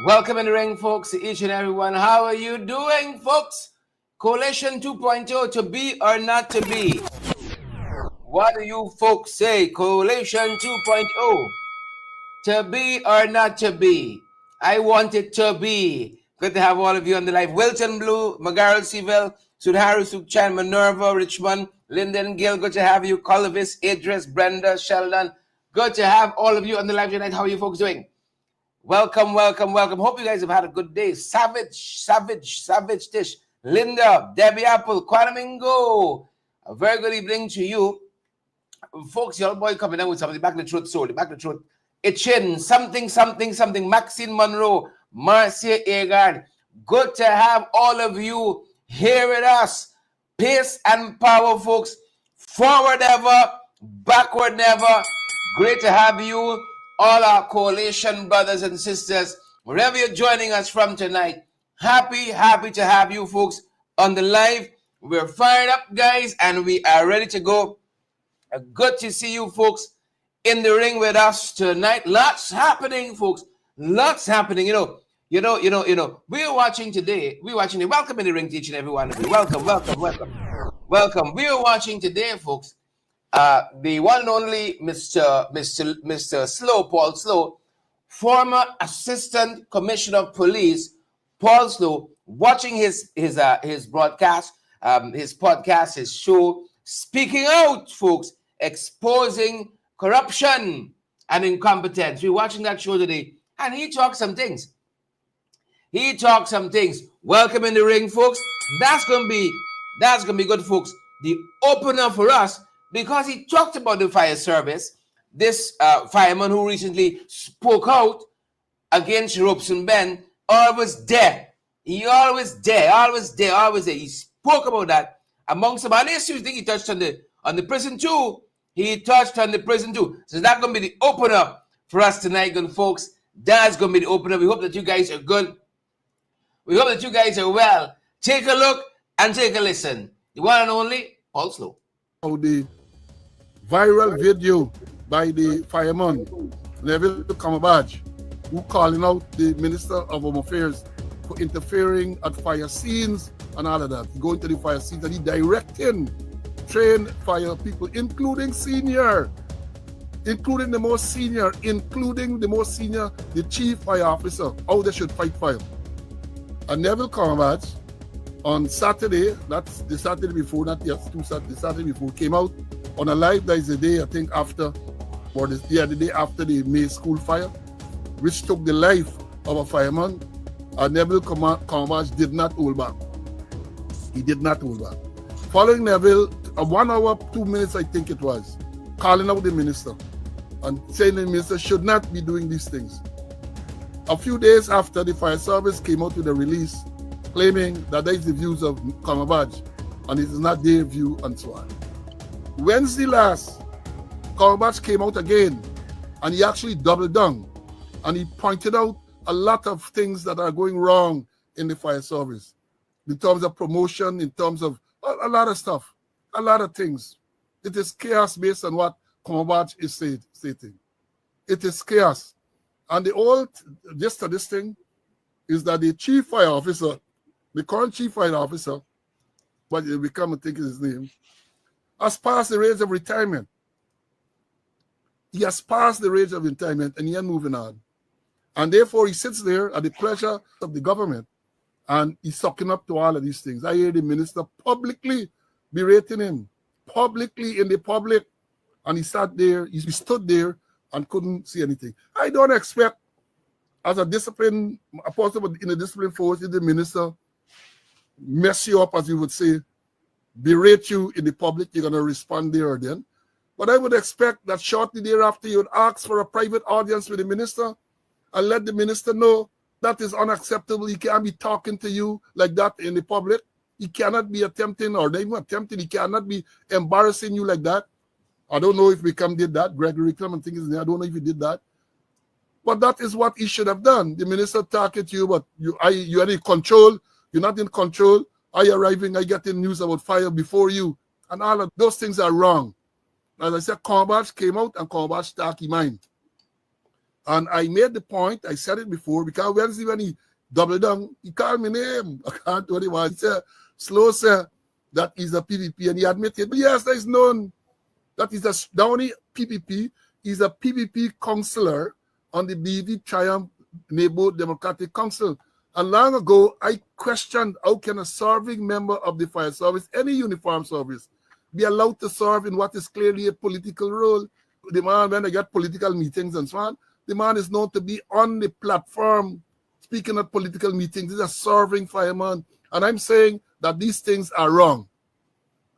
Welcome in the ring, folks, each and everyone. How are you doing, folks? Coalition 2.0, to be or not to be? What do you folks say? Coalition 2.0, to be or not to be? I want it to be. Good to have all of you on the live. Wilton Blue, Magarel Seville, Sudharu Sukchan, Minerva, Richmond, Lyndon Gill. Good to have you. Colvis, Idris, Brenda, Sheldon. Good to have all of you on the live tonight. How are you folks doing? Welcome. Hope you guys have had a good day. Savage Tish, Linda, Debbie Apple, Quanamingo. A very good evening to you. Folks, your boy coming down with something. Back the truth, so the back the truth. Itchin, something. Maxine Monroe, Marcia Agard. Good to have all of you here with us. Pace and power, folks. Forward ever, backward never. Great to have you, all our coalition brothers and sisters, wherever you're joining us from tonight. Happy to have you folks on the live. We're fired up, guys, and we are ready to go. Good to see you folks in the ring with us tonight. Lots happening, folks. Lots happening. We're watching today. Welcome in the ring to each and every one of you. Welcome. We are watching today, folks. The one and only Mr. Slow, Paul Slow, former Assistant Commissioner of Police, Paul Slow, watching his broadcast, his podcast, his show, speaking out, folks, exposing corruption and incompetence. We're watching that show today, and he talks some things. Welcome in the ring, folks. That's gonna be good, folks. The opener for us, because he talked about the fire service. This fireman who recently spoke out against Robeson Ben, always there. He always there. He spoke about that. Among some other issues, I think he touched on the prison too. So that's going to be the opener for us tonight, good folks. That's going to be the opener. We hope that you guys are good. We hope that you guys are well. Take a look and take a listen. The one and only Paul Slow. The viral video by the fireman, Neville Kamabaj, who calling out the Minister of Home Affairs for interfering at fire scenes and all of that. He going to the fire scenes and he directing trained fire people, including the most senior, the chief fire officer, how they should fight fire. And Neville Kamabaj on Saturday, that's the Saturday before, not yet, the Saturday before, came out on a live. That is the day, I think, the day after the May school fire, which took the life of a fireman. Neville Kamabaj did not hold back. He did not hold back. Following Neville, 1 hour, 2 minutes, I think it was, calling out the minister and saying the minister should not be doing these things. A few days after, the fire service came out with a release claiming that that is the views of Kamabaj and it is not their view and so on. Wednesday last, Kamabaj came out again and he actually doubled down and he pointed out a lot of things that are going wrong in the fire service in terms of promotion, in terms of a lot of stuff, a lot of things. It is chaos based on what Kamabaj is stating. It is chaos. And the old gist of this thing is that the chief fire officer, the current chief fire officer, but we come and think his name, has passed the age of retirement. He has passed the age of retirement and he is moving on. And therefore, he sits there at the pleasure of the government and he's sucking up to all of these things. I hear the minister publicly berating him, publicly in the public, and he stood there and couldn't see anything. I don't expect, as a discipline, a person in the discipline force, if the minister mess you up, as you would say, berate you in the public, you're going to respond there or then. But I would expect that shortly thereafter, you would ask for a private audience with the minister and let the minister know that is unacceptable. He can't be talking to you like that in the public. He cannot be attempting, or not even attempting, he cannot be embarrassing you like that. I don't know if Wickham did that. Gregory Wickham, I think his name. I don't know if he did that. But that is what he should have done. The minister talking to you, but you are in control. You're not in control. I arriving, I getting news about fire before you. And all of those things are wrong. As I said, Kamabaj came out and Kamabaj talked his mind. And I made the point, I said it before, because Wednesday when he doubled down, he called me name. I can't tell you what he said. Slow sir, that is a PPP, and he admitted, yes, that is known. That is the only PPP. He's a PPP counselor on the BV Triumph Neighborhood Democratic Council. And long ago, I questioned how can a serving member of the fire service, any uniform service, be allowed to serve in what is clearly a political role. The man, when they get political meetings and so on, the man is known to be on the platform speaking at political meetings. He's a serving fireman. And I'm saying that these things are wrong.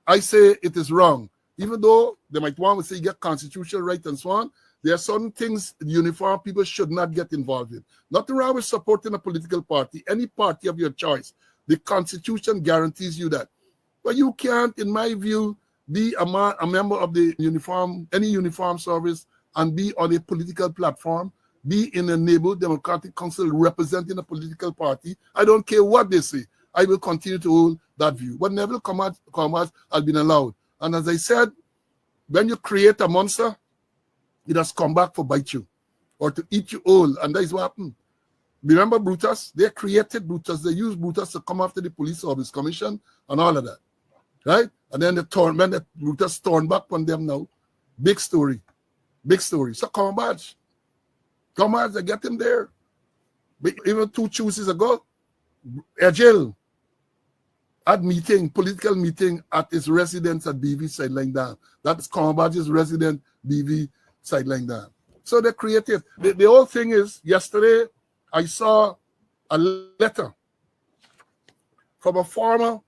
I say it is wrong. Even though they might want to say you get constitutional right and so on, there are certain things uniform people should not get involved in. Nothing wrong with supporting a political party, any party of your choice. The Constitution guarantees you that. But you can't, in my view, be a member of the any uniform service and be on a political platform, be in a neighborhood democratic council representing a political party. I don't care what they say. I will continue to hold that view. But Neville Commerce has been allowed. And as I said, when you create a monster, it has come back to bite you or to eat you whole. And that is what happened. Remember Brutus? They created Brutus. They used Brutus to come after the Police Service Commission and all of that. Right? And then when Brutus turned back on them now, big story. Big story. So Commerce, they get him there. But even 2 Tuesdays ago, Agile had political meeting at his residence at BV Sideline Dam. That's Commerce's resident BV Sideline Dam. So they're creative. The whole thing is, yesterday I saw a letter from a former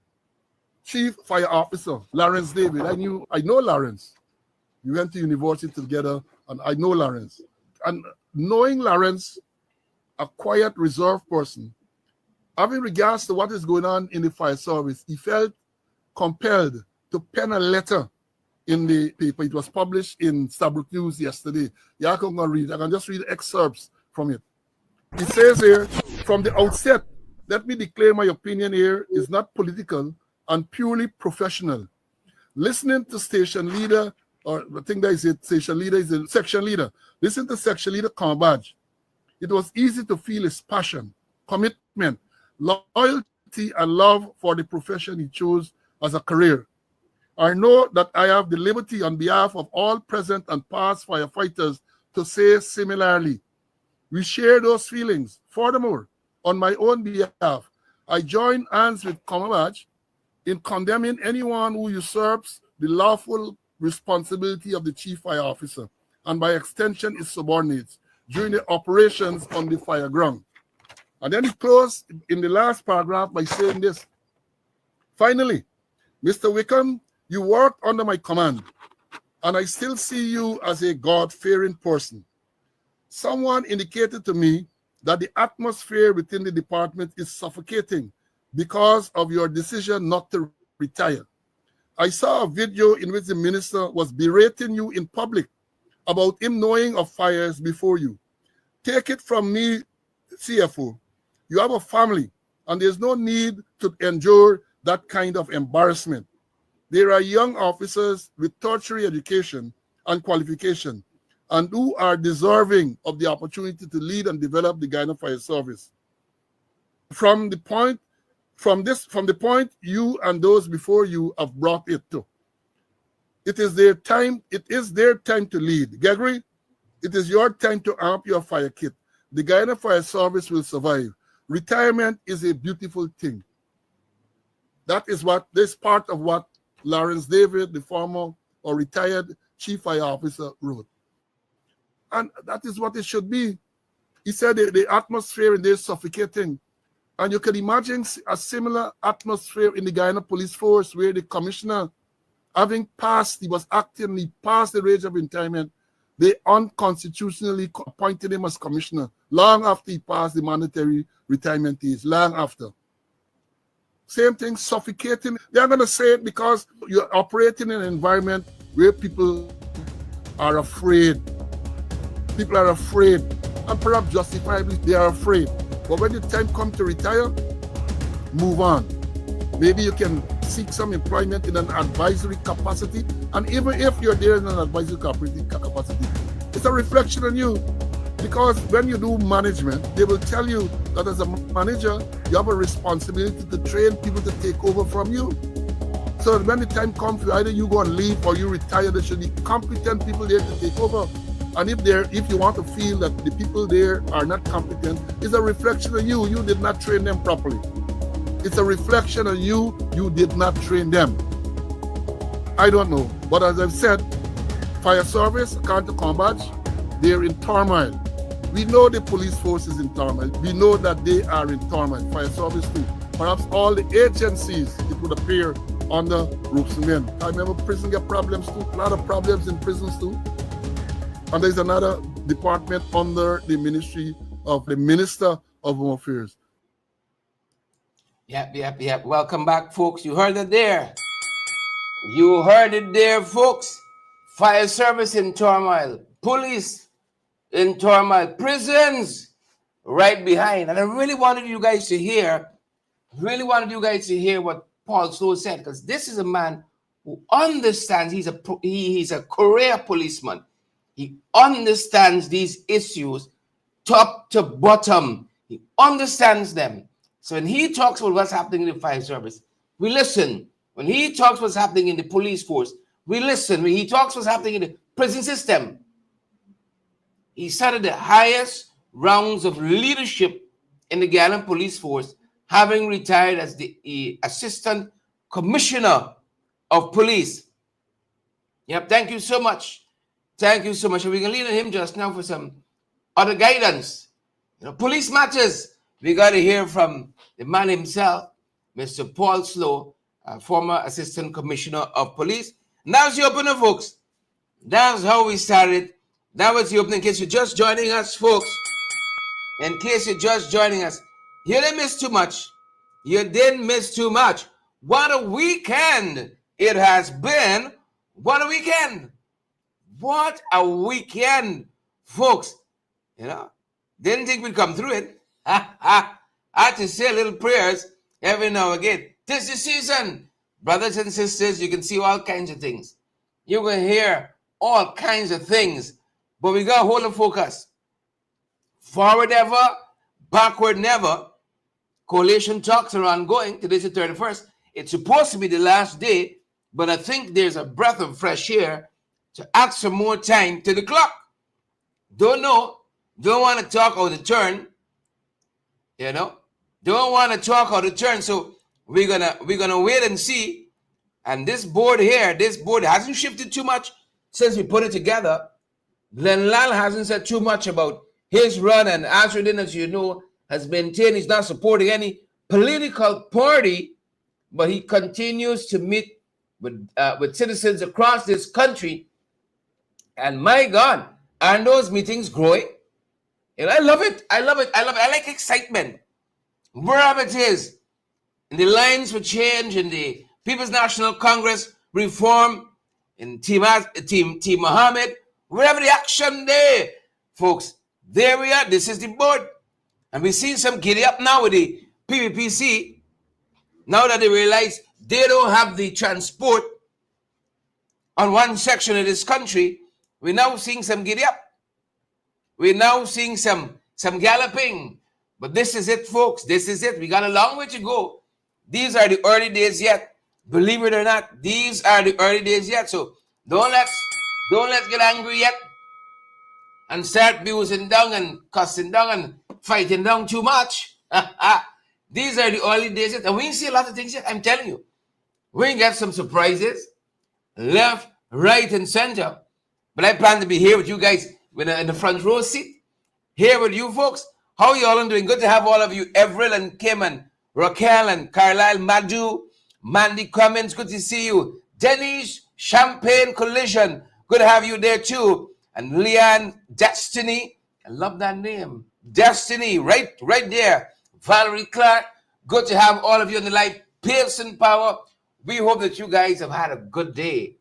chief fire officer, Lawrence David. I know Lawrence. We went to university together, and I know Lawrence. And knowing Lawrence, a quiet, reserved person, having regards to what is going on in the fire service, he felt compelled to pen a letter in the paper. It was published in Stabrook News yesterday. Yeah, I can read. I can just read excerpts from it. It says here, from the outset, let me declare my opinion here is not political and purely professional. Listening to station leader, or I think that is it, station leader is the section leader. Listen to section leader Combadge. It was easy to feel his passion, commitment, loyalty, and love for the profession he chose as a career. I know that I have the liberty on behalf of all present and past firefighters to say similarly. We share those feelings. Furthermore, on my own behalf, I join hands with Combadge in condemning anyone who usurps the lawful responsibility of the chief fire officer, and by extension his subordinates, during the operations on the fire ground. And then he closed in the last paragraph by saying this. Finally, Mr. Wickham, you worked under my command, and I still see you as a God-fearing person. Someone indicated to me that the atmosphere within the department is suffocating because of your decision not to retire. I saw a video in which the minister was berating you in public about him knowing of fires before you. Take it from me, CFO. You have a family, and there's no need to endure that kind of embarrassment. There are young officers with tertiary education and qualification, and who are deserving of the opportunity to lead and develop the Guyana Fire Service. From the point you and those before you have brought it to. It is their time to lead. Gregory, it is your time to amp your fire kit. The Guyana Fire Service will survive. Retirement is a beautiful thing. That is this part of what Lawrence David, the former or retired chief fire officer, wrote. And that is what it should be. He said the atmosphere in there is suffocating. And you can imagine a similar atmosphere in the Guyana Police Force, where the commissioner, he was acting, he passed the age of retirement, they unconstitutionally appointed him as commissioner long after he passed the mandatory retirement age, long after. Same thing, suffocating. They're going to say it because you're operating in an environment where people are afraid. People are afraid, and perhaps justifiably they are afraid. But when the time comes to retire, move on. Maybe you can seek some employment in an advisory capacity, and even if you're there in an advisory capacity, it's a reflection on you. Because when you do management, they will tell you that as a manager, you have a responsibility to train people to take over from you. So that when the time comes, either you go and leave or you retire, there should be competent people there to take over. And if you want to feel that the people there are not competent, it's a reflection of you. You did not train them properly. It's a reflection of you. You did not train them. I don't know. But as I've said, fire service, according to combat, they're in turmoil. We know the police force is in turmoil. We know that they are in turmoil. Fire service too. Perhaps all the agencies, it would appear, under Ropes and Men. I remember prison get problems too. A lot of problems in prisons too. And there's another department under the ministry of the Minister of Home Affairs. Yep. Welcome back, folks. You heard it there. You heard it there, folks. Fire service in turmoil. Police in turmoil, prisons right behind. And I really wanted you guys to hear what Paul Slow said, because this is a man who understands. He's a career policeman. He understands these issues top to bottom. He understands them. So when he talks about what's happening in the fire service, we listen. When he talks what's happening in the police force, we listen. When he talks what's happening in the prison system, he sat at the highest rounds of leadership in the Ghana police force, having retired as the assistant commissioner of police. Yep, thank you so much. Thank you so much. And we can lean on him just now for some other guidance. Police matters. We got to hear from the man himself, Mr. Paul Slow, former assistant commissioner of police. And that was the opener, folks. That's how we started. That was the opening. In case you're just joining us, folks, you didn't miss too much. You didn't miss too much. What a weekend it has been. What a weekend. What a weekend, folks. Didn't think we'd come through it. I had to say little prayers every now and again. This is the season. Brothers and sisters, you can see all kinds of things. You can hear all kinds of things. But we got to hold the focus. Forward ever, backward never. Coalition talks are ongoing. Today's the 31st. It's supposed to be the last day, but I think there's a breath of fresh air to add some more time to the clock. Don't know. Don't want to talk out of turn. Don't want to talk out of turn. So we're gonna wait and see. And this board hasn't shifted too much since we put it together. Glenn Lal hasn't said too much about his run, and Azruddin, as you know, has maintained he's not supporting any political party, but he continues to meet with citizens across this country. And my God, aren't those meetings growing? And I love it. I like excitement. Wherever it is, in the Lines for Change, in the People's National Congress reform, in Team Mohammed, wherever the action there, folks, there we are. This is the board. And we see some giddy up now with the PPPC. Now that they realize they don't have the transport on one section of this country, we're now seeing some giddy up. We're now seeing some galloping. But this is it, folks. This is it. We got a long way to go. These are the early days yet. Believe it or not, these are the early days yet. So don't let's get angry yet and start abusing down and cussing down and fighting down too much. These are the early days yet. And we see a lot of things yet. I'm telling you. We get some surprises. Left, right, and center. But I plan to be here with you guys in the front row seat. Here with you folks. How you all doing? Good to have all of you. Everett and Kim and Raquel and Carlisle, Madhu, Mandy Cummins. Good to see you. Denise, Champagne Collision. Good to have you there too. And Leanne, Destiny. I love that name. Destiny, right there. Valerie Clark. Good to have all of you on the live. Pearson Power. We hope that you guys have had a good day.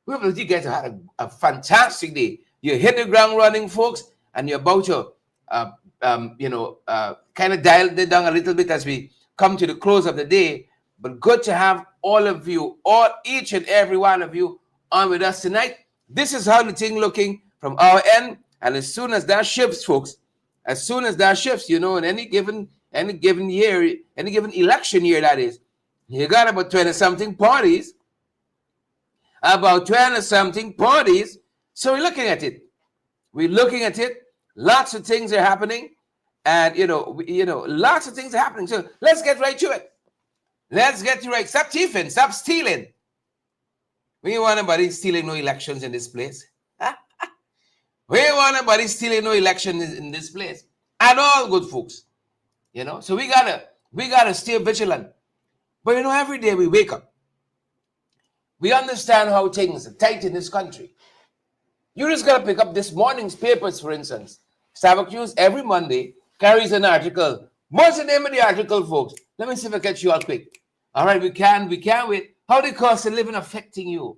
We hope that you guys have had a fantastic day. You hit the ground running, folks, and you're about to, kind of dial it down a little bit as we come to the close of the day. But good to have all of you, each and every one of you on with us tonight. This is how the thing looking from our end. And as soon as that shifts, folks, as soon as that shifts, you know, in any given year, any given election year, that is, you got about 20-something parties, So we're looking at it. Lots of things are happening, and lots of things are happening. So let's get right to it. Stop thieving, stop stealing. We don't want nobody stealing no elections in this place. We don't want nobody stealing no elections in this place at all, good folks. So we gotta stay vigilant. But every day we wake up, we understand how things are tight in this country. You just gotta pick up this morning's papers, for instance. Savacuse every Monday carries an article. What's the name of the article, folks? Let me see if I catch you all quick. All right, we can't wait. How the cost of living affecting you?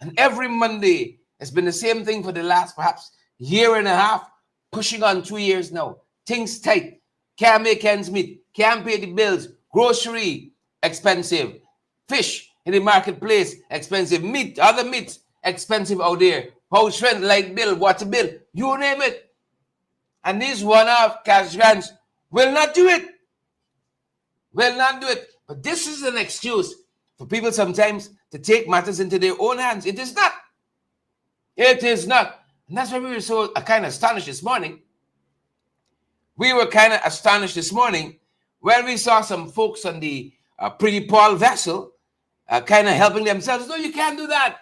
And every Monday, it's been the same thing for the last perhaps year and a half, pushing on 2 years now. Things tight. Can't make ends meet. Can't pay the bills. Grocery, expensive. Fish in the marketplace, expensive. Meat, other meats, expensive out there. House rent, light bill, water bill, you name it. And these one-off cash grants will not do it. But this is an excuse for people sometimes to take matters into their own hands. It is not. And that's why we were so kind of astonished this morning. when we saw some folks on the Pretty Paul vessel kind of helping themselves. No, you can't do that.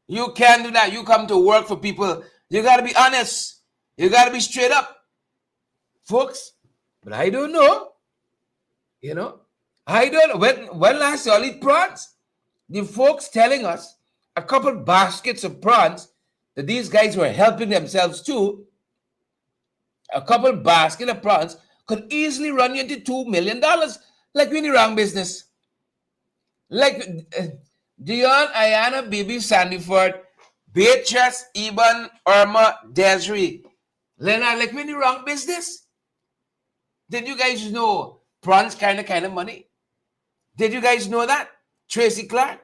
You can't do that. You come to work for people. You got to be honest. You got to be straight up, folks. But I don't know. I don't know. When last y'all eat prawns? The folks telling us a couple baskets of prawns that these guys were helping themselves to, a couple basket of prawns could easily run you into $2 million. Like we're in the wrong business. Like Dion, Ayana, Bibi, Sandyford, Beatrice, Iban, Irma, Desiree, Leonard, like we're in the wrong business. Did you guys know prawns kind of money? Did you guys know that? Tracy Clark?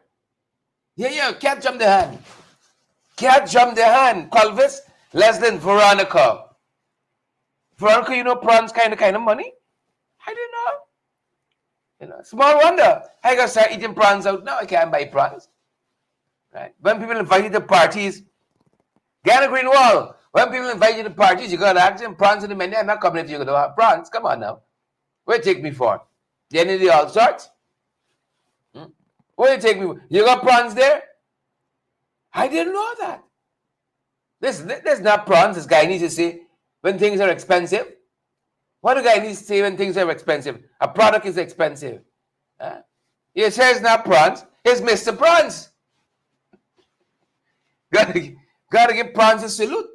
Yeah, can't jump the hand. Colvis, Leslie, Veronica. Veronica, you know prawns kind of money? I didn't know. Small wonder. I gotta start eating prawns out now. I can't buy prawns. Right? When people invite you to parties, Gana Greenwald, when people invite you to parties, you gotta ask them prawns in the menu. I'm not coming if you're gonna have prawns. Come on now. Where you take me for? The end of the all sorts? Where you take me for? You got prawns there? I didn't know that. There's not prawns. This guy needs to say when things are expensive. What do guy needs to say when things are expensive? A product is expensive. You say it's not prawns. It's Mr. Prawns. Gotta give prawns a salute.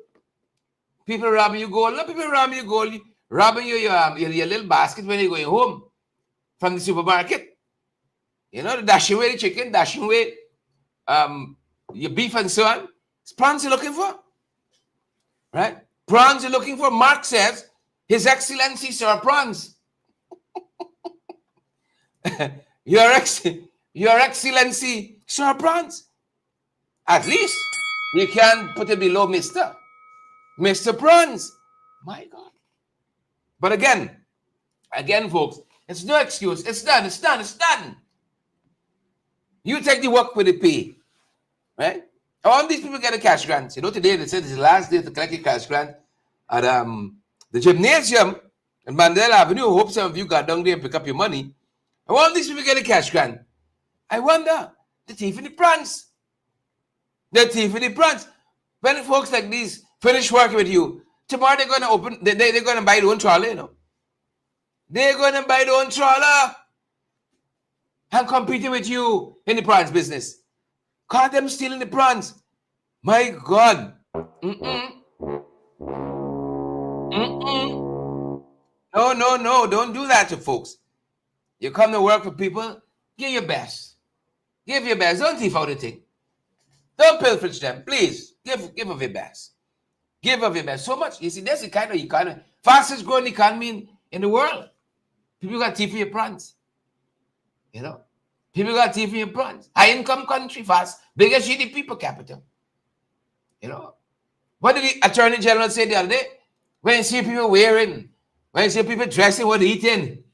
People robbing you gold. No, people robbing you gold. Robbing your little basket when you're going home from the supermarket. The dashing away the chicken, dashing away your beef and so on. It's prawns you're looking for. Right? Prawns you're looking for. Mark says, His Excellency Sir Prawns. Your Excellency Sir Prawns. At least you can put it below Mr. Prawns. My God. But again, folks, it's no excuse. It's done. You take the work with the pay. Right? All these people get a cash grant. Today they said it's the last day to collect a cash grant at the gymnasium in Mandela Avenue. I hope some of you got down there and pick up your money. And all these people get a cash grant. I wonder, the thief in the prawns. When folks like these finish working with you, tomorrow they're going to open, they're going to buy their own trawler, They're going to buy their own trawler and competing with you in the prawns business. Caught them stealing the prawns. My God. No, don't do that to folks. You come to work for people, give your best. Don't thief out the thing. Don't pilferage them, please. Give of your best. So much. You see, that's the kind of economy, fastest growing economy in the world. People got thief for your prawns. People got thief for your prawns. High income country, fast, biggest GDP per capita. What did the Attorney General say the other day? When you see people wearing, when you see people dressing, what eating?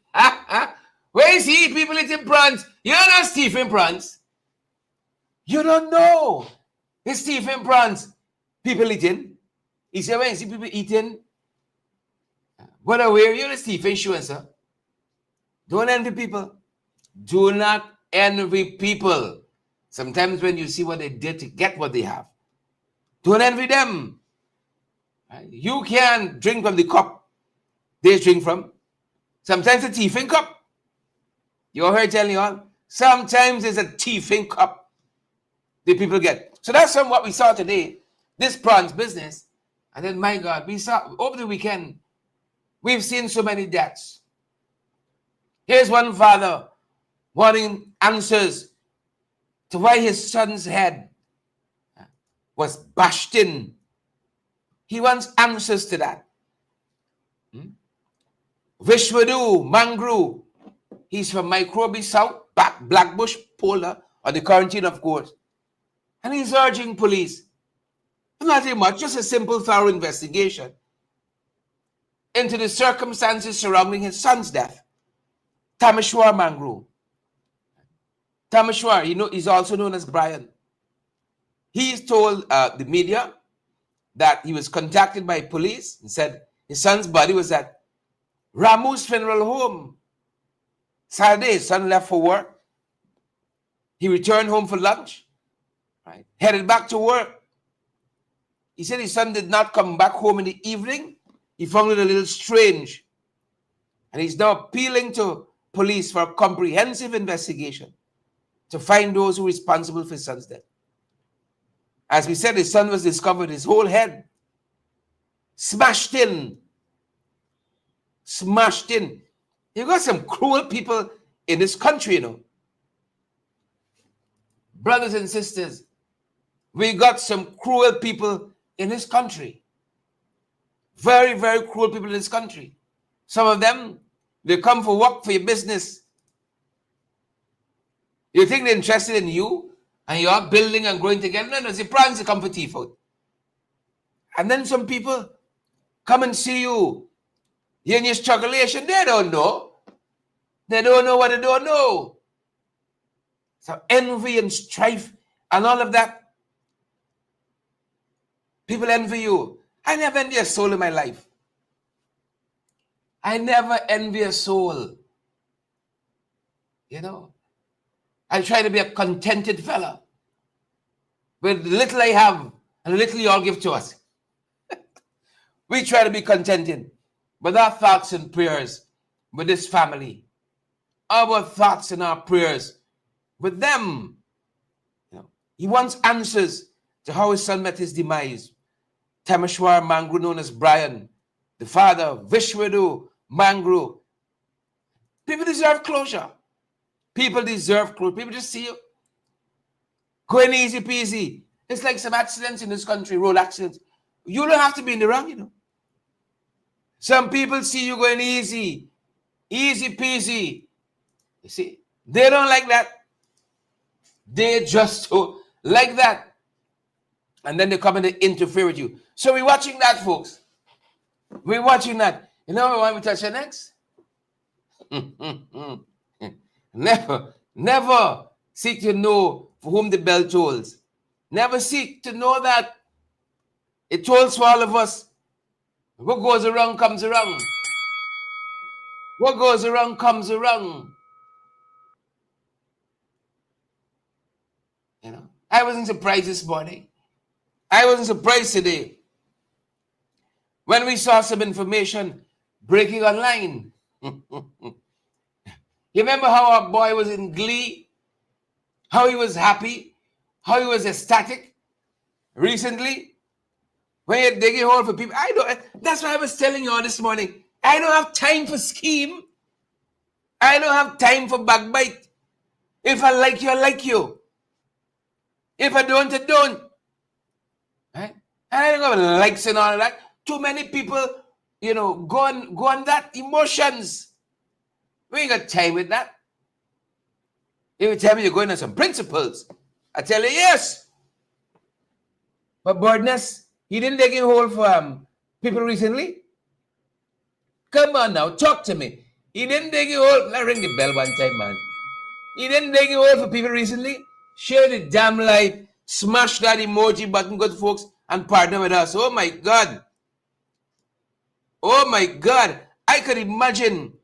When you see people eating prawns, you're not Stephen prawns. You don't know. It's Stephen prawns. People eating. He said, when you see people eating, what are wearing? You're the Stephen shoe, sir. Don't envy people. Do not envy people. Sometimes when you see what they did to get what they have, don't envy them. You can drink from the cup they drink from. Sometimes a tiffin cup. You heard telling you all. Sometimes it's a tiffin cup the people get. So that's some what we saw today. This prawns business. And then, my God, we saw over the weekend, we've seen so many deaths. Here's one father wanting answers to why his son's head was bashed in. He wants answers to that. Vishwadu Mangru, he's from Microbi South, Blackbush, Polar, on the quarantine, of course. And he's urging police, nothing much, just a simple, thorough investigation into the circumstances surrounding his son's death. Tameshwar Mangru. Tameshwar, he's also known as Brian. He's told the media that he was contacted by police and said his son's body was at Ramu's funeral home. Saturday, his son left for work. He returned home for lunch, right? Headed back to work. He said his son did not come back home in the evening. He found it a little strange. And he's now appealing to police for a comprehensive investigation to find those who are responsible for his son's death. As we said, his son was discovered, his whole head smashed in. Smashed in. You got some cruel people in this country, Brothers and sisters, we got some cruel people in this country. Very, very cruel people in this country. Some of them, they come for work, for your business. You think they're interested in you and you're building and growing together? No, it's the plans to come for tea food. And then some people come and see you. You're in your strugglation. They don't know. They don't know what they don't know. So envy and strife and all of that. People envy you. I never envy a soul in my life. I never envy a soul. I try to be a contented fella. With the little I have and the little you all give to us. We try to be contented. But our thoughts and prayers with this family. Our thoughts and our prayers with them. He wants answers to how his son met his demise. Tameshwar Mangru, known as Brian, the father, Vishwadu Mangru. People deserve closure. People deserve closure. People just see you going easy peasy. It's like some accidents in this country, road accidents. You don't have to be in the wrong, Some people see you going easy peasy. You see, they don't like that. They just don't like that. And then they come and they interfere with you. So we're watching that, folks. We're watching that. You know what we touch on next? Never seek to know for whom the bell tolls. Never seek to know that it tolls for all of us. What goes around comes around. What goes around comes around. I wasn't surprised this morning. I wasn't surprised today when we saw some information breaking online. You remember how our boy was in glee? How he was happy? How he was ecstatic recently? When you're digging hole for people. That's why I was telling you all this morning. I don't have time for scheme. I don't have time for backbite. If I like you, I like you. If I don't, I don't. Right? I don't have likes and all of that. Too many people, go on that emotions. We ain't got time with that. If you tell me you're going on some principles, I tell you yes. But boldness, He didn't dig a hole for people recently? Come on now, talk to me. He didn't dig a hole. Let ring the bell one time, man. He didn't dig a hole for people recently? Share the damn light. Smash that emoji button, good folks, and partner with us. Oh my God. Oh my God. I could imagine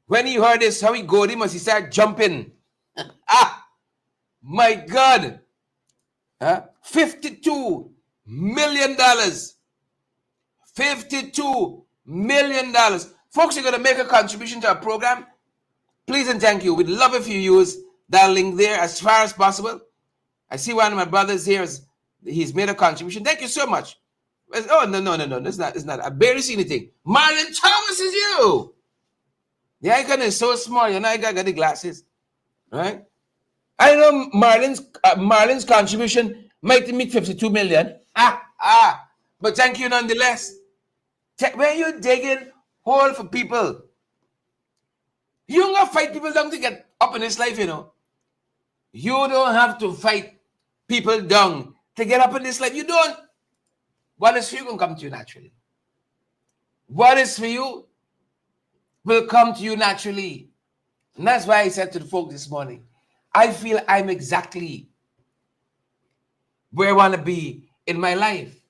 when he heard this, how he got him as he started jumping. My God. $52 million. $52 million. Folks, you're going to make a contribution to our program. Please and thank you. We'd love if you use that link there as far as possible. I see one of my brothers here. He's made a contribution. Thank you so much. Oh, no. It's not. I barely see anything. Marlon Thomas is you. The icon is so small. You know, I got the glasses. Right? I know Marlon's contribution might meet 52 million. But thank you nonetheless. When you're digging hole for people, you don't have to fight people down to get up in this life, you know. You don't have to fight people down to get up in this life. You don't. What is for you will come to you naturally. What is for you will come to you naturally. And that's why I said to the folks this morning, I feel I'm exactly where I want to be in my life.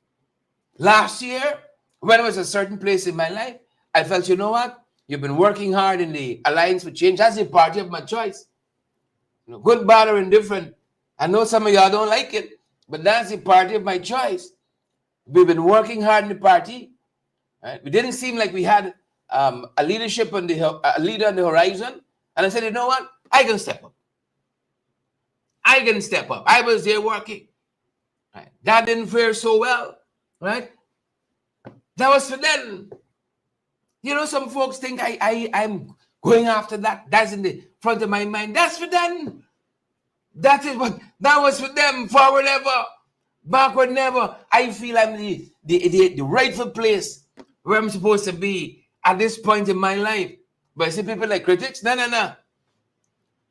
Last year, when I was a certain place in my life, I felt, you know what? You've been working hard in the Alliance for Change. That's the party of my choice. You know, good, bad, or indifferent. I know some of y'all don't like it, but that's the party of my choice. We've been working hard in the party. Right? We didn't seem like we had a leadership on a leader on the horizon. And I said, you know what? I can step up. I can step up. I was there working. Right? That didn't fare so well. Right? That was for them. You know, some folks think I'm going after that. That's in the front of my mind. That's for them. That was for them. Forward ever. Backward never. I feel I'm the rightful place where I'm supposed to be at this point in my life. But I see people like critics. No.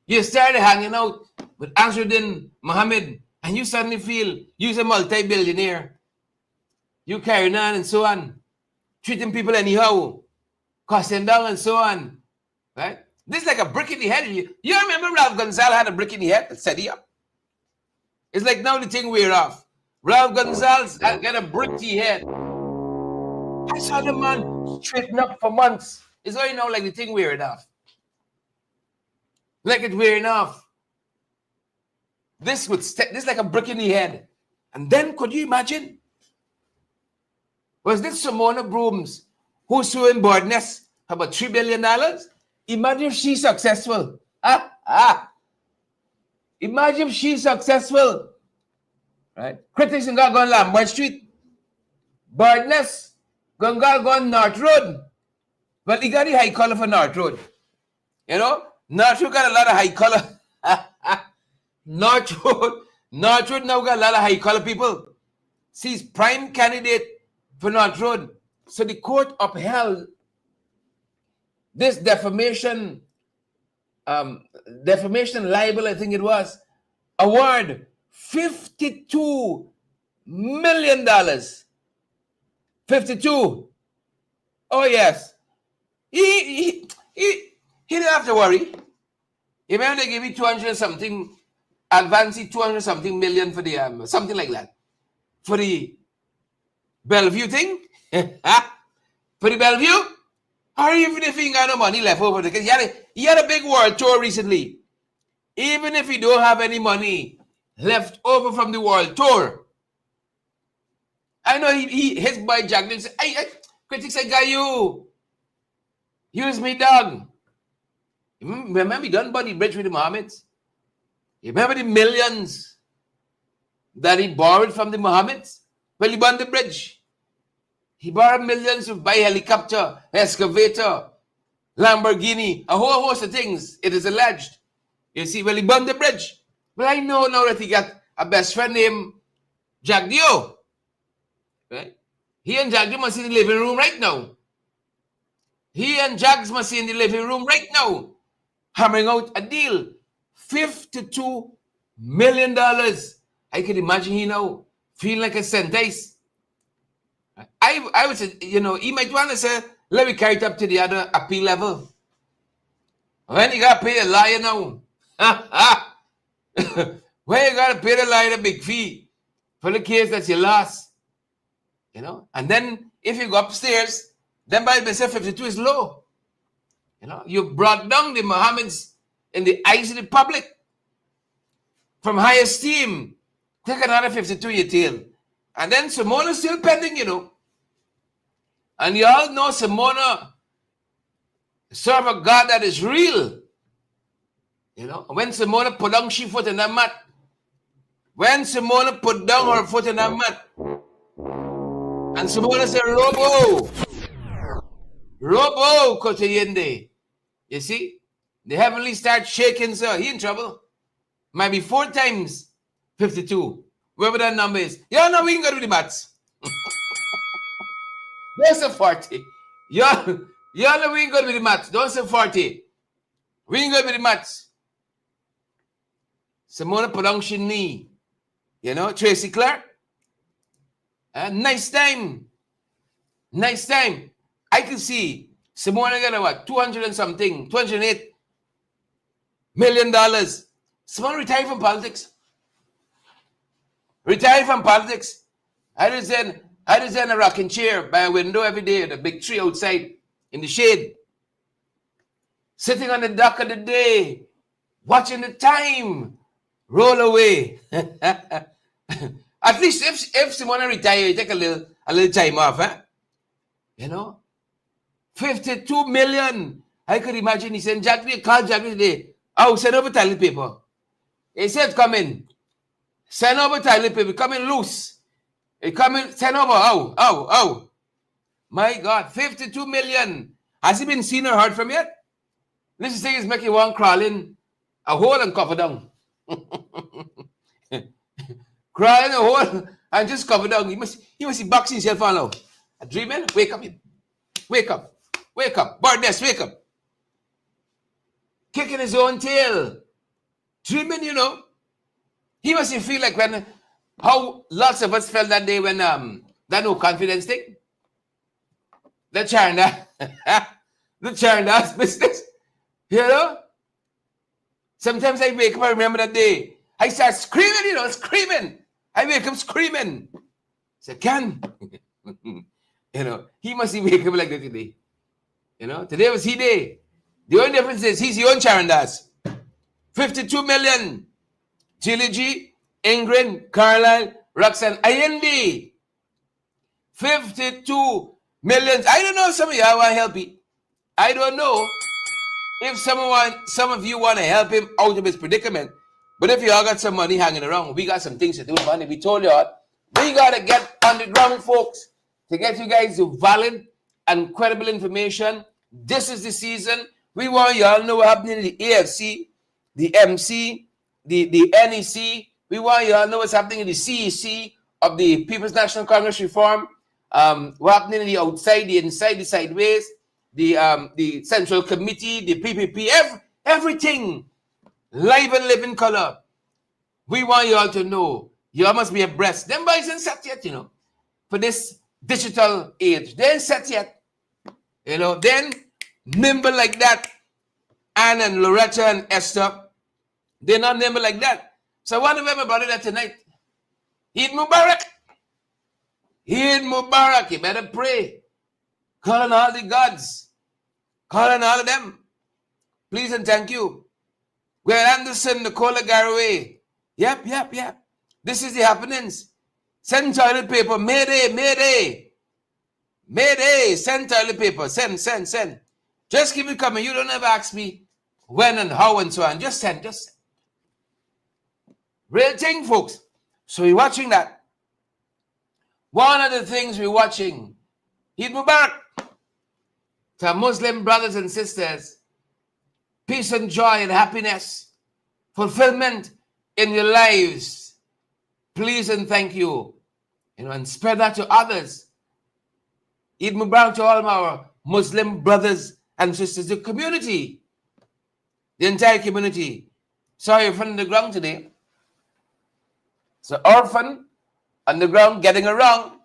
You started hanging out with Ansruddin Mohammed and you suddenly feel you're a multi-billionaire. You carrying on and so on. Treating people anyhow. Costing down and so on. Right? This is like a brick in the head. You remember Ralph Gonzalez had a brick in the head that set he up? It's like now the thing wear off. Ralph Gonzalez got a brick in the head. I saw the man straighten up for months. It's only now like the thing wearing off. Like it wearing off. This is like a brick in the head. And then could you imagine? Was this Simona Brooms who's suing Boardness for about $3 billion? Imagine if she's successful. Imagine if she's successful. Right? Critics in Gone Lambert Street. Boardness gone North Road. But he got the high color for North Road. You know? North Road got a lot of high color. North Road now got a lot of high color people. She's prime candidate for North Road. So the court upheld this defamation libel, I think it was, award $52 million. 52. Oh yes. He didn't have to worry. You remember they gave me 200 something, advance 200 something million for the something like that. For the Bellevue thing? For the Bellevue? Or even if he ain't got no money left over, because he had a big world tour recently. Even if he don't have any money left over from the world tour. I know his boy Jack didn't say, hey, critics say, guy, you use me, dog. Remember he done Bunny Bridge with the Mohammeds? You remember the millions that he borrowed from the Mohammeds? Well, he bought the bridge. He borrowed millions to buy helicopter, excavator, Lamborghini, a whole host of things. It is alleged. You see, well, he burned the bridge. But I know now that he got a best friend named Jack Dio. Right? He and Jack Dio must be in the living room right now. He and Jags must be in the living room right now, hammering out a deal. $52 million. I can imagine he now feeling like a sentence. I would say, he might want to say, let me carry it up to the other appeal level. When you got to pay a lawyer now, when you got to pay the lawyer a big fee for the case that you lost, and then if you go upstairs, then by myself 52 is low. You brought down the Mohammeds in the eyes of the public from high esteem. Take another 52 your tail. And then Simona is still pending, And you all know Simona serve a God that is real. When Simona put down she foot in that mat, when Simona put down her foot in that mat, and Simona said, Robo, Koteyende. You see? The heavenly start shaking, sir. He in trouble. Might be 4 times 52. Whatever that number is. We ain't going to do the maths. Don't say 40. Y'all know we ain't going to do the maths. Don't say 40. We ain't going to do the maths. Simona put on she knee. Tracy Clark. Nice time. I can see Simona got what? 200 and something. $208 million. Simona retired from politics. I just in a rocking chair by a window every day at a big tree outside in the shade. Sitting on the dock of the day, watching the time roll away. At least if Simona retire, you take a little time off, huh? 52 million. I could imagine he said, call Jack today. Oh, send over toilet paper. He said, come in. Send over toilet paper. Come in loose. He come in, send over. Oh. My God, 52 million. Has he been seen or heard from yet? This thing is making one crawling a hole and cover down. Crawling a hole and just cover down. He must be boxing himself on now. A dreaming? Wake up. Wake up. Bardes, wake up. Kicking his own tail. Dreaming, He must feel like how lots of us felt that day when that no confidence thing. The Charndas business. Sometimes I wake up, I remember that day. I start screaming, screaming. I wake up screaming. I say, Ken. He must wake up like that today. Today was he day. The only difference is he's the own Charandas. 52 million. Chili G, Ingrid, Carlisle, Roxanne, Ayende. 52 millions. I don't know if some of y'all want to help me. I don't know if some of you want to help him out of his predicament. But if y'all got some money hanging around, we got some things to do, man. We told y'all, we got to get on the ground, folks, to get you guys the valid and credible information. This is the season. We want y'all to know what happening in the AFC, the MC, the NEC. We want y'all to know what's happening in the CEC of the People's National Congress Reform. What happening in the outside, the inside, the sideways, the Central Committee, the PPP, everything. Live and live in color. We want you all to know. You all must be abreast. Them boys ain't set yet, for this digital age. They ain't set yet. Then nimble like that. Anne and Loretta and Esther, they're not nimble like that. So I want to remember about that tonight. Eid Mubarak. Eid Mubarak. You better pray. Call on all the gods. Call on all of them. Please and thank you. Well, Anderson, Nicola Garraway. Yep. This is the happenings. Send toilet paper. Mayday. Send toilet paper. Send. Just keep it coming. You don't ever ask me when and how and so on. Just send. Real thing, folks. So we're watching that. One of the things we're watching, Eid Mubarak, to our Muslim brothers and sisters. Peace and joy and happiness, fulfillment in your lives. Please and thank you. And spread that to others. Eid Mubarak to all of our Muslim brothers and sisters, the community, the entire community. Sorry, orphan on the ground today. So orphan on the ground getting around,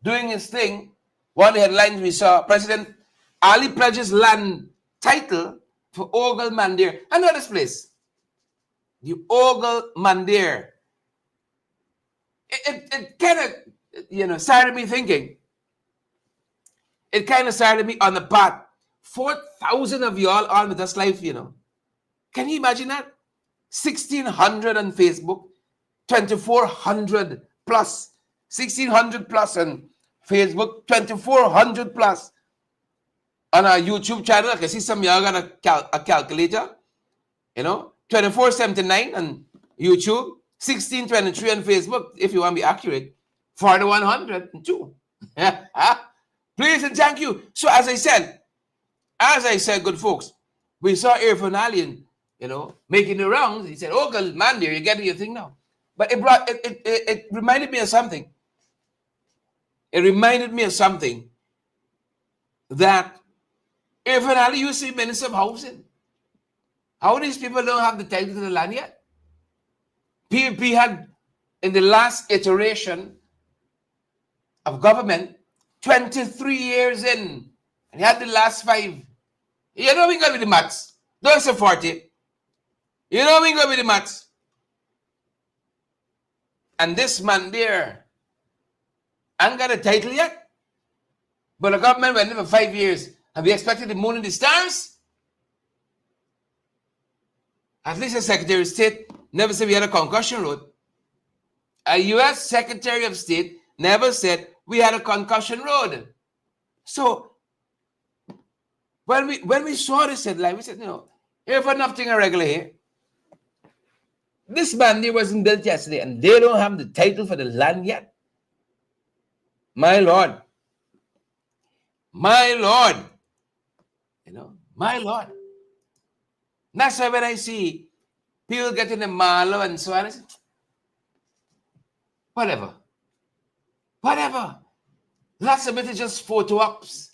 doing his thing. One of the headlines we saw, President Ali pledges land title for Ogle Mandir. I know this place. The Ogle Mandir. It kind of, started me thinking. It kind of started me on the path. 4,000 of y'all on with us life, Can you imagine that? 1,600 on Facebook, 2,400 plus. 1,600 plus on Facebook, 2,400 plus. On our YouTube channel, I can see some of y'all got a calculator. 2,479 on YouTube, 1,623 on Facebook, if you want to be accurate, 4,102. Please and thank you. So as I said, good folks, we saw Irfan Ali, making the rounds. He said, "Oh, man, you're getting your thing now." But it reminded me of something. It reminded me of something that Irfan Ali used to be Minister of Housing. How these people don't have the title to the land yet? PMP had, in the last iteration of government, 23 years in, and he had the last 5. You know we got with the maths. Don't say 40. You know we got with the maths. And this man there ain't got a title yet. But the government went in for 5 years. Have you expected the moon and the stars? At least the Secretary of State never said we had a concussion road. A U.S. Secretary of State never said we had a concussion road. So when we saw this headline, we said, here for nothing irregular here. This man there wasn't built yesterday, and they don't have the title for the land yet. My Lord. My Lord. My Lord. That's why when I see people getting the malo and so on, I say, whatever. Lots of it is just photo ops.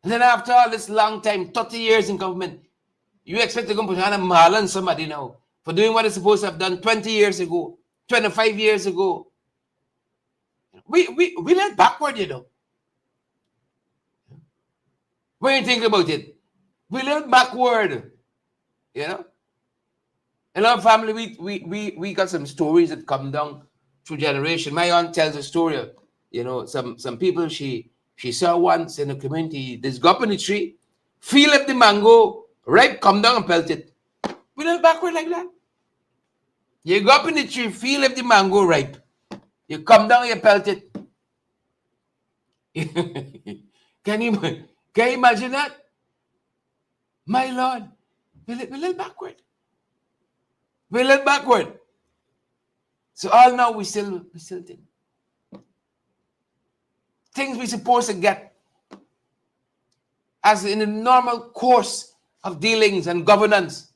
And then after all this long time, 30 years in government, you expect to go put on a malo on somebody now for doing what it's supposed to have done 20 years ago, 25 years ago. We went backward, When you think about it, we went backward, In our family, we got some stories that come down through generation. My aunt tells a story of, some people she saw once in the community. This go up in the tree, feel if the mango ripe, come down and pelt it. We went backward like that. You go up in the tree, feel if the mango ripe. You come down, you pelt it. Can you imagine that? My Lord, we little backward. We little backward. So all now we still think. Things we're supposed to get as in the normal course of dealings and governance.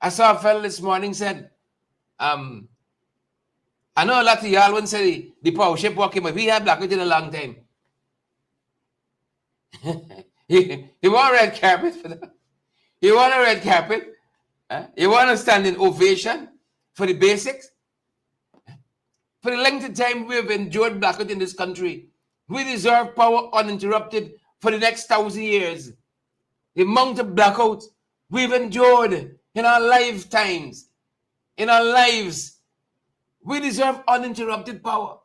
I saw a fellow this morning said, I know a lot of y'all wouldn't say the power ship walking, but we have black in a long time. You want a red carpet for that? You want a red carpet? You want a standing ovation for the basics? For the length of time we have endured blackout in this country, we deserve power uninterrupted for the next 1,000 years. The amount of blackouts we've endured in our lifetimes, in our lives, we deserve uninterrupted power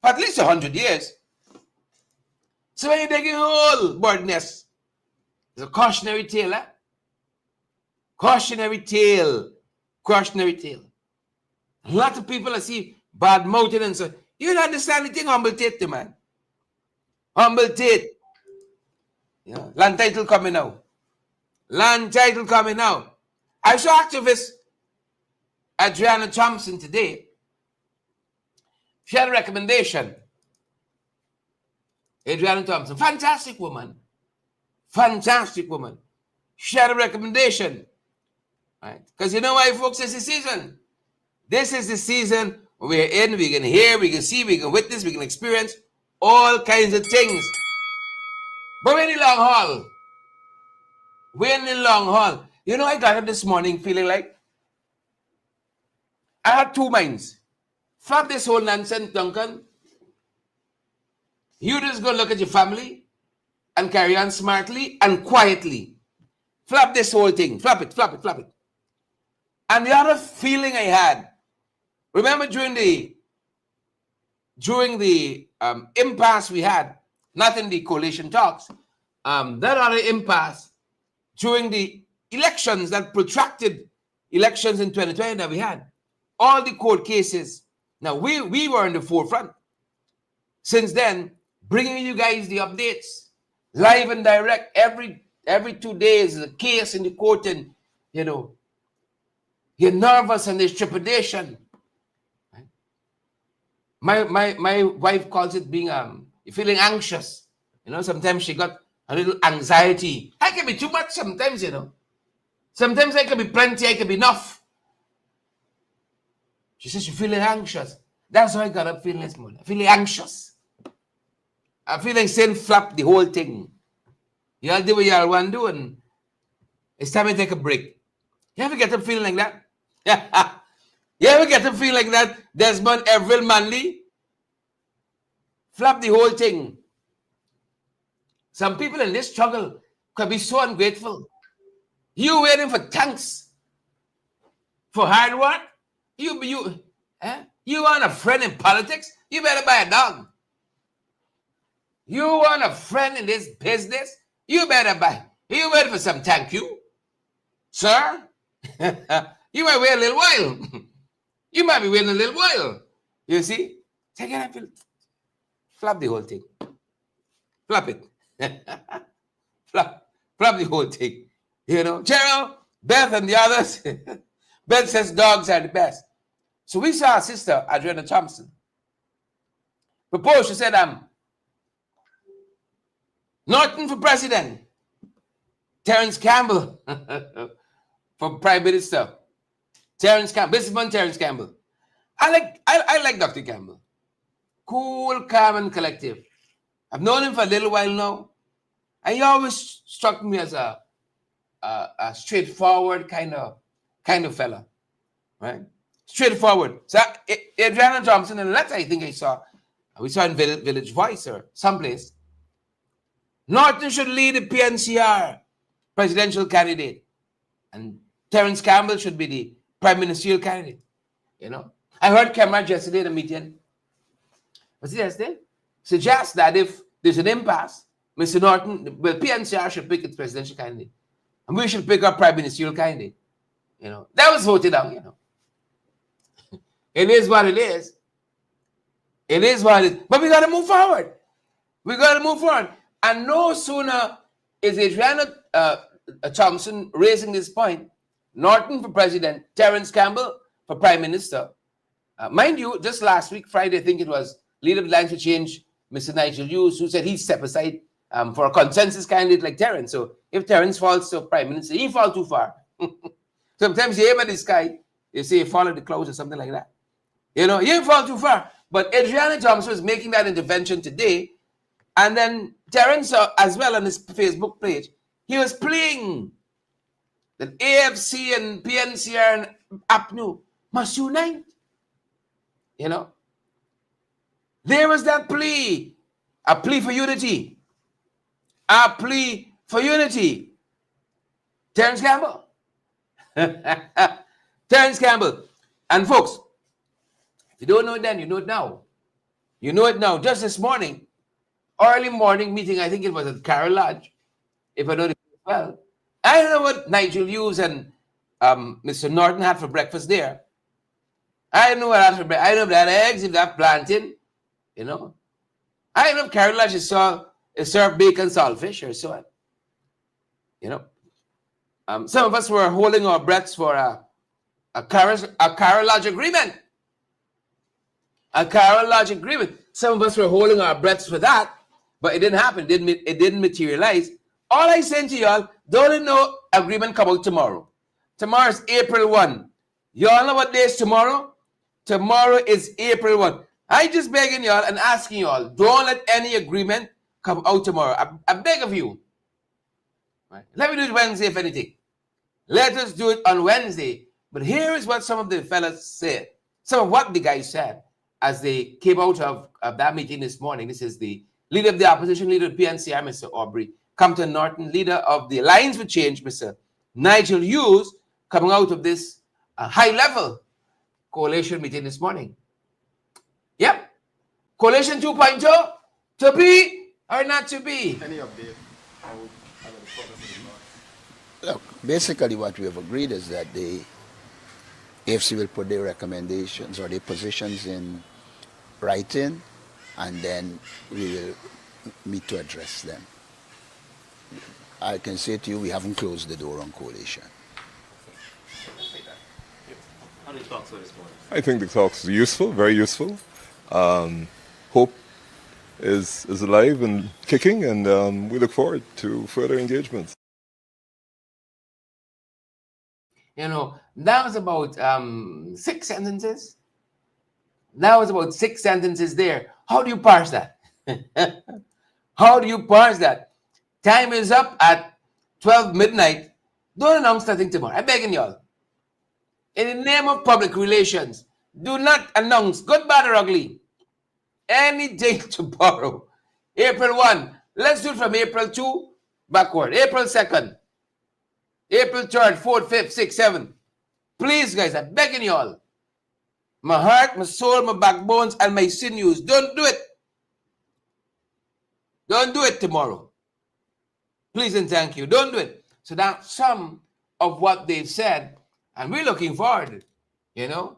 for at least 100 years. So when you're taking a whole bird nest, it's a cautionary tale, Cautionary tale. A lot of people I see bad mouthing and so you don't understand the thing, humble Tate, man. Humble Tate. Land title coming now. I saw activist Adriana Thompson today. She had a recommendation. Adriana Thompson, fantastic woman. She had a recommendation. Right? Because you know why, folks, it's the season. This is the season we're in. We can hear, we can see, we can witness, we can experience all kinds of things. But we're in the long haul. I got up this morning feeling like I had two minds. Flop this whole nonsense, Duncan. You just go look at your family and carry on smartly and quietly. Flop this whole thing. Flop it, flop it, flop it. And the other feeling I had, remember during the impasse we had, not in the coalition talks, that other impasse during the elections that protracted elections in 2020 that we had, all the court cases. Now, we were in the forefront. Since then, bringing you guys the updates, live and direct, every 2 days, a case in the court, and, you know, you're nervous and there's trepidation. My wife calls it being feeling anxious. You know, sometimes she got a little anxiety. I can be too much sometimes, you know. Sometimes I can be plenty, I can be enough. She says she's feeling anxious. That's why I got up feeling this morning. Feeling anxious. I'm feeling saying flap the whole thing. Y'all do what y'all want to do, and it's time to take a break. You ever get up feeling like that? You ever get up feeling like that, Desmond Everett Manley? Flap the whole thing. Some people in this struggle could be so ungrateful. You waiting for thanks for hard work? You want a friend in politics? You better buy a dog. You want a friend in this business? You better buy. You waiting for some thank you, sir? You might wait a little while. You might be waiting a little while. You see? Second, I feel flap the whole thing. Flap it. flap the whole thing. You know, Gerald, Beth, and the others. Beth says dogs are the best. So we saw our sister, Adriana Thompson, propose. She said, Norton for president. Terence Campbell for prime minister. Terence Campbell, businessman Terence Campbell. I like Dr. Campbell. Cool, calm, and collective. I've known him for a little while now, and he always struck me as a straightforward kind of fella, right? Straightforward. So Adriana Thompson, and that's I think we saw in Village Voice or someplace. Norton should lead the PNCR presidential candidate, and Terence Campbell should be the prime ministerial candidate. You know, I heard Cameron yesterday in a meeting. Was it yesterday? Suggest that if there's an impasse, Mr. Norton, well, PNCR should pick its presidential candidate, and we should pick our prime ministerial candidate. You know, that was voted out. You know, it is what it is. It is what it is. But we got to move forward. We got to move forward. And no sooner is Adriana Thompson raising this point, Norton for president, Terence Campbell for prime minister. Mind you, just last week, Friday, I think it was, Leader of the Lines for Change, Mr. Nigel Hughes, who said he'd step aside for a consensus candidate like Terence. So if Terence falls to prime minister, he falls too far. Sometimes you aim at the sky, you say you fall at the clouds or something like that. You know, you fall too far. But Adriana Thompson was making that intervention today. And then Terence, as well, on his Facebook page, he was playing that AFC and PNCR and APNU must unite. You know, there was that plea, a plea for unity, a plea for unity. Terence Campbell. Terence Campbell. And folks, if you don't know it then, you know it now. You know it now. Just this morning, early morning meeting, I think it was at Carol Lodge, if I know it well. I don't know what Nigel Hughes and Mr. Norton had for breakfast there. I don't know what had for breakfast. I don't know if they had eggs, if they had plantain, you know. I don't know if Carol Lodge served bacon saltfish or so on. You know. Some of us were holding our breaths for a Carol Lodge agreement. A Carol Lodge agreement. Some of us were holding our breaths for that, but it didn't happen. It didn't materialize. All I say to y'all, don't know agreement come out tomorrow. Tomorrow is April 1. Y'all know what day is tomorrow? Tomorrow is April 1. I just begging y'all and asking y'all, don't let any agreement come out tomorrow. I beg of you. Right? Let me do it Wednesday, if anything. Let us do it on Wednesday. But here is what some of the fellas said. Some of what the guys said. as they came out of that meeting this morning. This is the leader of the opposition, leader of the PNCR, Mr. Aubrey Compton Norton, leader of the Alliance for Change, Mr. Nigel Hughes, coming out of this high-level coalition meeting this morning. Yep. Coalition 2.0, to be or not to be? Any update? Look, basically what we have agreed is that the AFC will put their recommendations or their positions in writing, and then we will meet to address them. I can say to you, we haven't closed the door on coalition. How did talks were this morning? I think the talks are useful, very useful. Hope is alive and kicking, and we look forward to further engagements. You know, that was about 6 sentences. That was about 6 sentences there. How do you parse that? How do you parse that? Time is up at 12 midnight. Don't announce nothing tomorrow. I'm begging y'all. In the name of public relations, do not announce, good, bad, or ugly, any date tomorrow. April 1. Let's do it from April 2 backward. April 2nd. April 3rd, 4th, 5th, 6th, 7th. Please, guys, I'm begging y'all. My heart, my soul, my backbones, and my sinews. Don't do it. Don't do it tomorrow. Please and thank you. Don't do it. So that's some of what they've said, and we're looking forward. You know,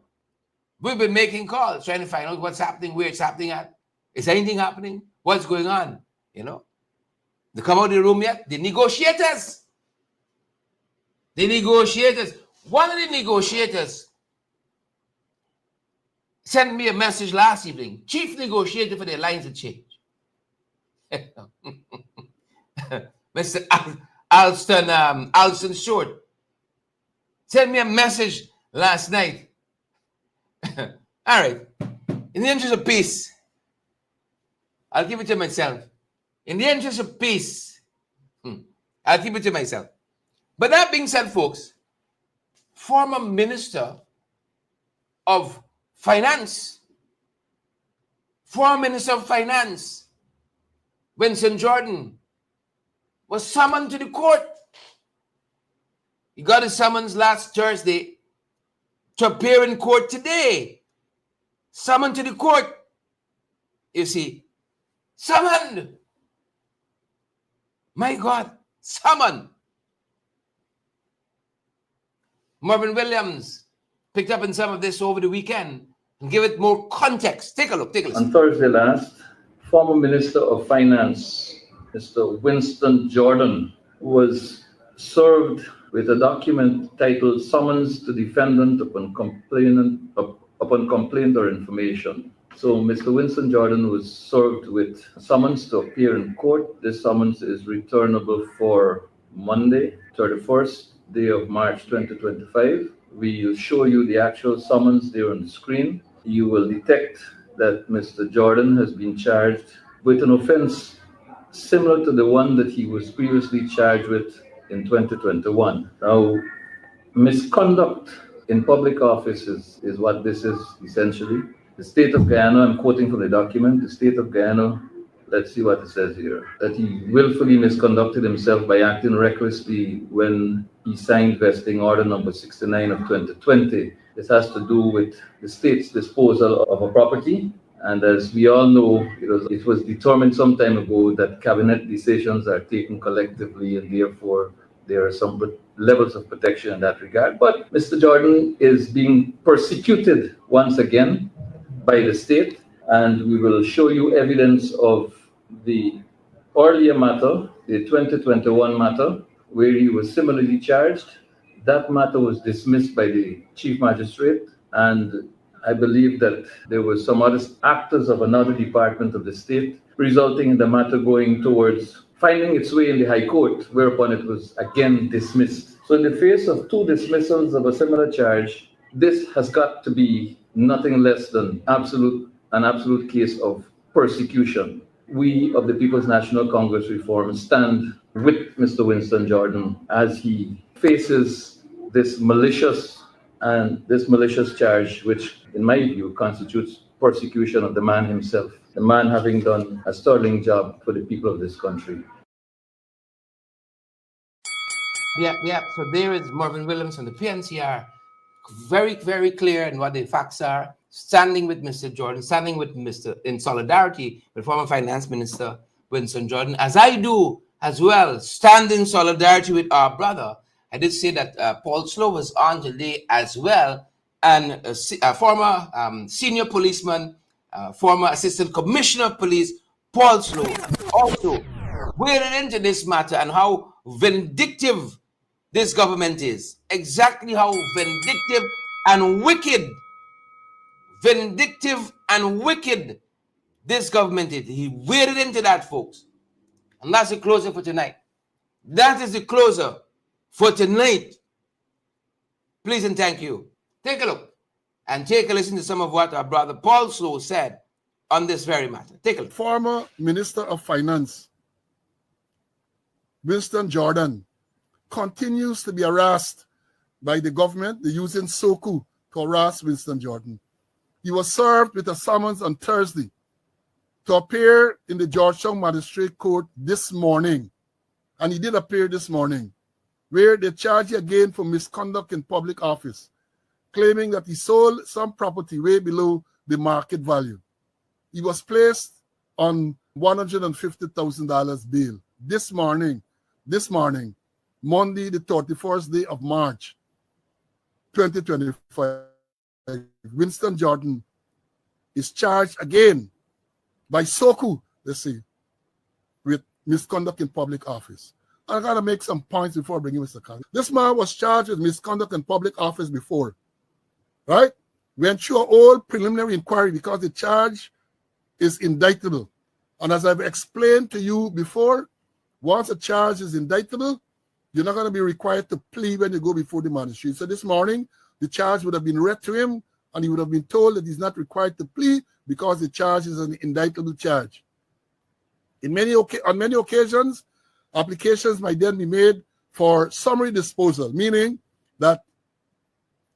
we've been making calls, trying to find out what's happening, where it's happening at. Is anything happening? What's going on? You know, they come out of the room yet? The negotiators. The negotiators. One of the negotiators sent me a message last evening. Chief negotiator for the Alliance of Change. Mr. Alston Short sent me a message last night. All right. In the interest of peace, I'll keep it to myself. In the interest of peace, I'll keep it to myself. But that being said, folks, former Minister of Finance, Winston Jordan, was summoned to the court. He got his summons last Thursday to appear in court today. Summoned to the court. You see, summoned. My God, summoned. Marvin Williams picked up on some of this over the weekend and give it more context. Take a look, take a listen. On Thursday last, former Minister of Finance, Mr. Winston Jordan, was served with a document titled Summons to Defendant upon complaint or information. So Mr. Winston Jordan was served with a summons to appear in court. This summons is returnable for Monday, 31st day of March 2025. We will show you the actual summons there on the screen. You will detect that Mr. Jordan has been charged with an offense similar to the one that he was previously charged with in 2021. Now, misconduct in public office is what this is essentially. The state of Guyana, I'm quoting from the document, the state of Guyana, let's see what it says here, that he willfully misconducted himself by acting recklessly when he signed vesting order number 69 of 2020. This has to do with the state's disposal of a property. And as we all know, it was determined some time ago that cabinet decisions are taken collectively, and therefore there are some levels of protection in that regard. But Mr. Jordan is being persecuted once again by the state, and we will show you evidence of the earlier matter, the 2021 matter, where he was similarly charged. That matter was dismissed by the chief magistrate, and I believe that there were some other actors of another department of the state, resulting in the matter going towards finding its way in the High Court, whereupon it was again dismissed. So in the face of two dismissals of a similar charge, this has got to be nothing less than an absolute case of persecution. We of the People's National Congress Reform stand with Mr. Winston Jordan as he faces this malicious charge, which in my view constitutes persecution of the man himself, the man having done a sterling job for the people of this country. Yeah. So there is Marvin Williams from the PNCR, very, very clear in what the facts are, standing with Mr. Jordan, standing with in solidarity with former Finance Minister Winston Jordan, as I do as well, stand in solidarity with our brother. I did say that Paul Slow was on today as well, and a former senior policeman, former assistant commissioner of police, Paul Slow, also waded into this matter and how vindictive this government is. Exactly how vindictive and wicked this government is. He waded into that, folks. And that's the closer for tonight. That is the closer for tonight. Please and thank you. Take a look and take a listen to some of what our brother Paul Slow said on this very matter. Take a look. Former Minister of Finance, Winston Jordan, continues to be harassed by the government. They're using SOKU to harass Winston Jordan. He was served with a summons on Thursday to appear in the Georgetown Magistrate Court this morning. And he did appear this morning, where they charge him again for misconduct in public office, claiming that he sold some property way below the market value. He was placed on $150,000 bail this morning, Monday, the 31st day of March, 2025. Winston Jordan is charged again by SOKU, they say, with misconduct in public office. I gotta make some points before bringing Mr. Khan. This man was charged with misconduct in public office before, right? Went through an old preliminary inquiry because the charge is indictable. And as I've explained to you before, once a charge is indictable, you're not going to be required to plead when you go before the magistrate. So this morning, the charge would have been read to him, and he would have been told that he's not required to plead because the charge is an indictable charge. On many occasions, applications might then be made for summary disposal, meaning that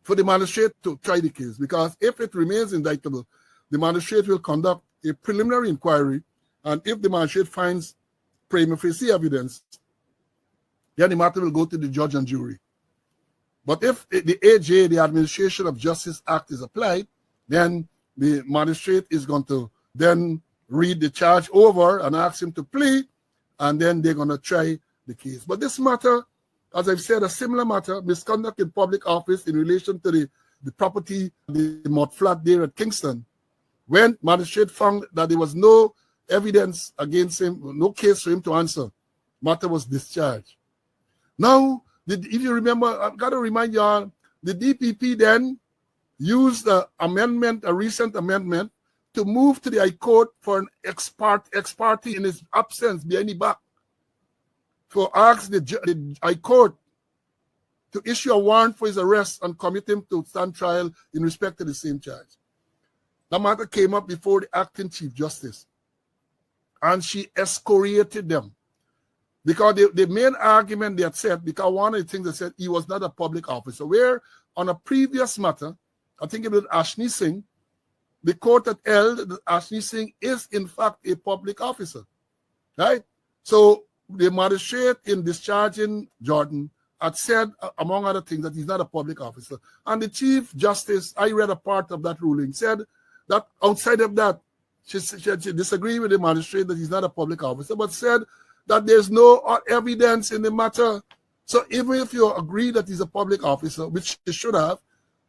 for the magistrate to try the case, because if it remains indictable, the magistrate will conduct a preliminary inquiry, and if the magistrate finds prima facie evidence, then the matter will go to the judge and jury. But if the AJ, the Administration of Justice Act, is applied, then the magistrate is going to then read the charge over and ask him to plead, and then they're going to try the case. But this matter, as I've said, a similar matter, misconduct in public office in relation to the property, the mud flat there at Kingston, when magistrate found that there was no evidence against him, no case for him to answer, matter was discharged. Now, if you remember, I've got to remind you all, the DPP then used a recent amendment, to move to the High Court for an ex parte in his absence behind the back, to ask the High Court to issue a warrant for his arrest and commit him to stand trial in respect to the same charge. The matter came up before the acting Chief Justice, and she excoriated them. Because the main argument they had said, because one of the things they said, he was not a public officer. Where on a previous matter, I think it was Ashni Singh, the court had held that Ashni Singh is in fact a public officer, right? So the magistrate in discharging Jordan had said, among other things, that he's not a public officer. And the Chief Justice, I read a part of that ruling, said that outside of that, she disagreed with the magistrate that he's not a public officer, but said that there's no evidence in the matter. So even if you agree that he's a public officer, which he should have,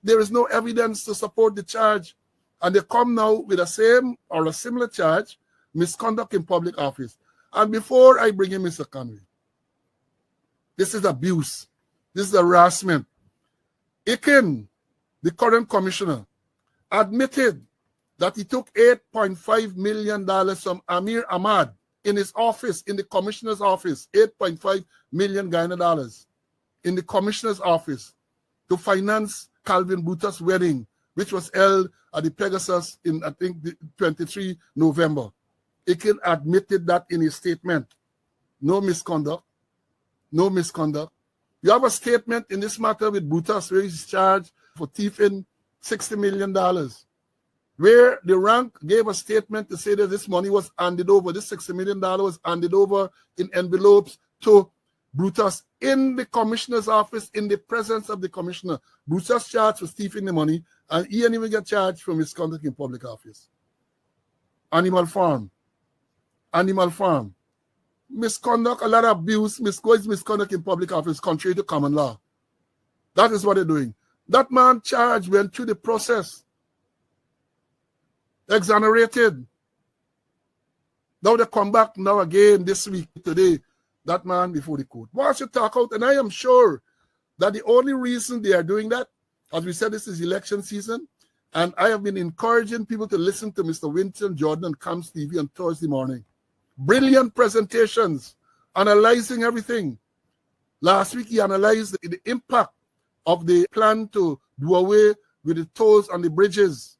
there is no evidence to support the charge. And they come now with the same or a similar charge, misconduct in public office. And before I bring in Mr. Conway, this is abuse. This is harassment. Ikin, the current commissioner, admitted that he took $8.5 million from Amir Ahmad in his office, in the commissioner's office, $8.5 million Guyana dollars in the commissioner's office to finance Calvin Buta's wedding, which was held at the Pegasus in, I think, 23 November. Ikin admitted that in his statement. No misconduct. No misconduct. You have a statement in this matter with Butas where he's charged for thieving $60 million. where the rank gave a statement to say that this money was handed over, this $60 million was handed over in envelopes to Brutus in the commissioner's office, in the presence of the commissioner. Brutus charged for stealing the money, and he didn't even get charged for misconduct in public office. Animal farm. Misconduct, a lot of abuse, misconduct in public office, contrary to common law. That is what they're doing. That man charged went through the process. Exonerated. Now they come back now again this week, today, that man before the court. Why should talk out? And I am sure that the only reason they are doing that, as we said, this is election season, and I have been encouraging people to listen to Mr. Winston Jordan on CAMS TV on Thursday morning. Brilliant presentations, analyzing everything. Last week, he analyzed the impact of the plan to do away with the tolls on the bridges.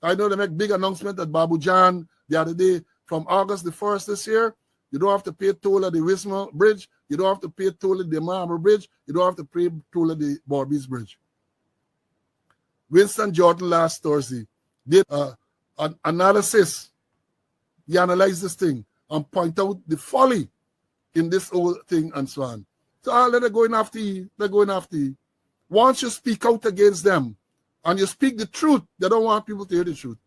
I know they make big announcement at Babu Jan the other day. From August the 1st this year, you don't have to pay toll at the Wisma Bridge. You don't have to pay toll at the Marmor Bridge. You don't have to pay toll at the Borbies Bridge. Winston Jordan last Thursday did an analysis. He analyzed this thing and point out the folly in this whole thing and so on. So they're going after you. They're going after you. Once you speak out against them and you speak the truth, they don't want people to hear the truth.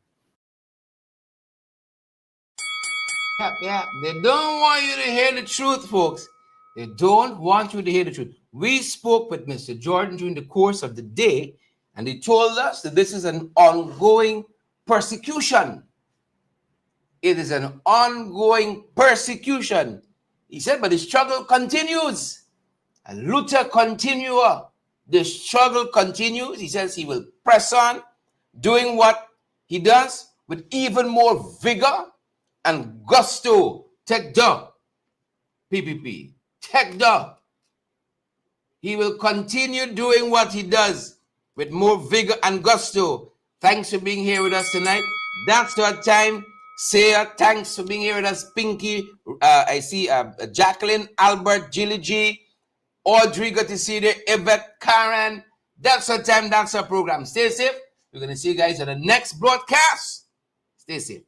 Yeah. They don't want you to hear the truth, folks. They don't want you to hear the truth. We spoke with Mr. Jordan during the course of the day, and he told us that this is an ongoing persecution. It is an ongoing persecution. He said, but the struggle continues. And Luther continua. The struggle continues. He says he will press on, doing what he does with even more vigor and gusto. Take the PPP. Take the. He will continue doing what he does with more vigor and gusto. Thanks for being here with us tonight. That's our time. Saya, thanks for being here with us. Pinky, I see Jacqueline, Albert, Jilly G, Audrey, good to see you there. Yvette, Karen. That's our time. That's our program. Stay safe. We're going to see you guys on the next broadcast. Stay safe.